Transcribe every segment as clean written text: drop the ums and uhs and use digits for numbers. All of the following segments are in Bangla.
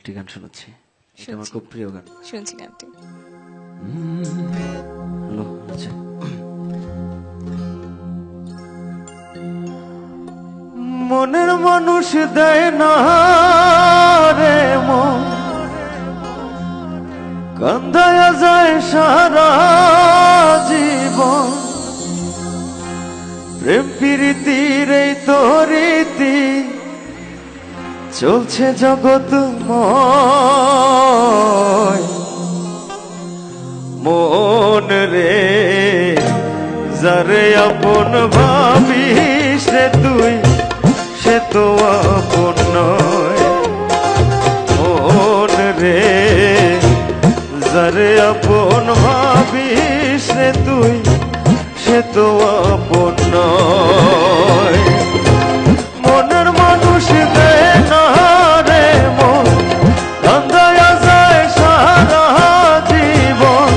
একটি গান শোনাচ্ছি, এটা আমার খুব প্রিয় গান। শুনছি গানটি। হ্যালো, আচ্ছা। মনের মানুষ দেয় না রে মন, কান্দায়া যায় সারা জীবন। প্রেম প্রীতির এই তো রীতি চলছে জগৎময়। মন রে যারে আপন ভাবিস রে তুই, সে তো আপন নয়। মন রে যারে আপন ভাবিস রে তুই, সে তো আপন নয়। মনের মানুষ দেয় না রে মন, কান্দায়া যায় সারা জীবন।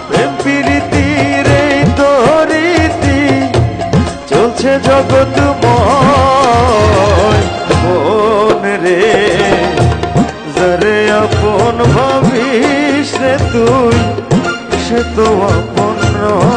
প্রেম প্রীতির এই তো রীতি চলছে জগৎময়। মন রে যারে আপন ভাবিস রে তুই, সে তো আপন নয়।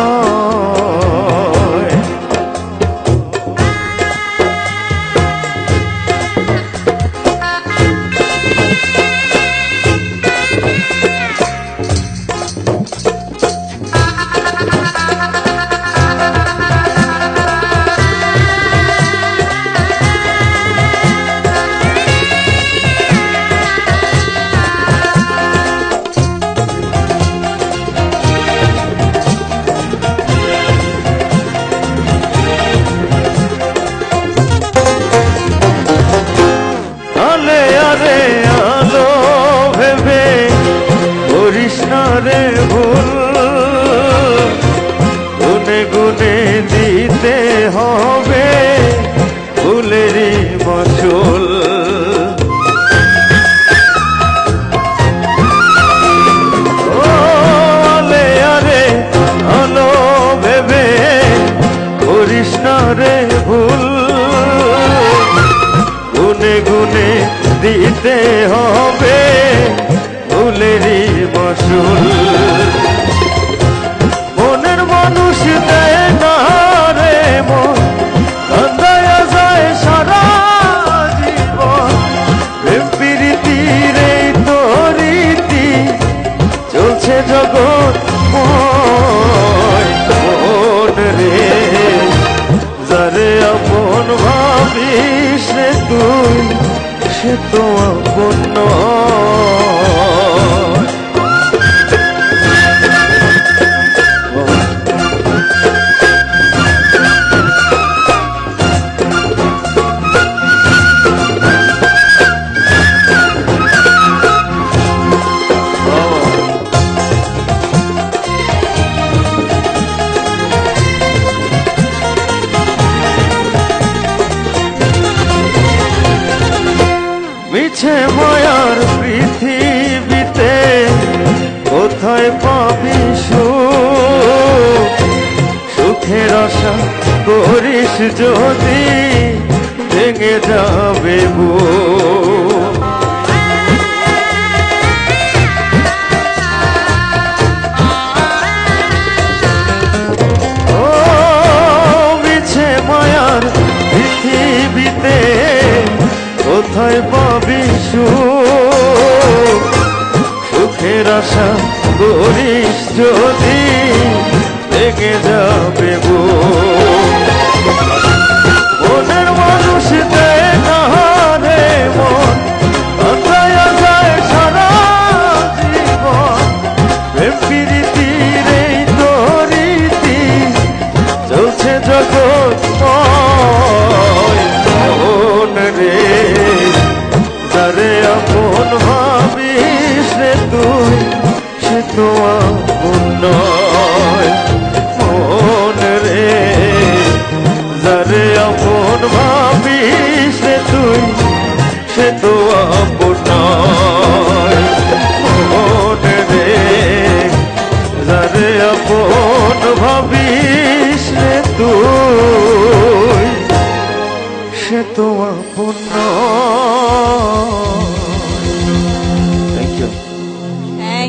রে ভুল গুনে গুনে দিতে হবে ফুলেরই মাসুল। আলে আরে আলো ভেবে করিস না রে ভুল, গুনে গুনে দিতে হবে ফুলেরই মাসুল। মনের মানুষ দেয় না রে মন, কান্দায়া যায় সারা জীবন। প্রেম প্রীতির এই তো রীতি চলছে জগৎময়। মন রে যারে আপন ভাবিস রে তুই, সে তো আপন নয়। মিছে মায়ার পৃথিবীতে কোথায় পাবি সুখ? সুখের আশা করিস যদি ভেঙে যাবে বুক। ও মিছে মায়ার পৃথিবীতে কোথায় পাবি সুখ? সুখের আশা করিস যদি ভেঙে যাবে বুক। মনের মানুষ দেয় না রে মন, কান্দায়া যায় সারা জীবন। প্রেম প্রীতির এই তো রীতি চলছে জগৎময়। মন রে যারে আপন ভাবিস রে তুই, সে তো আপন নয়।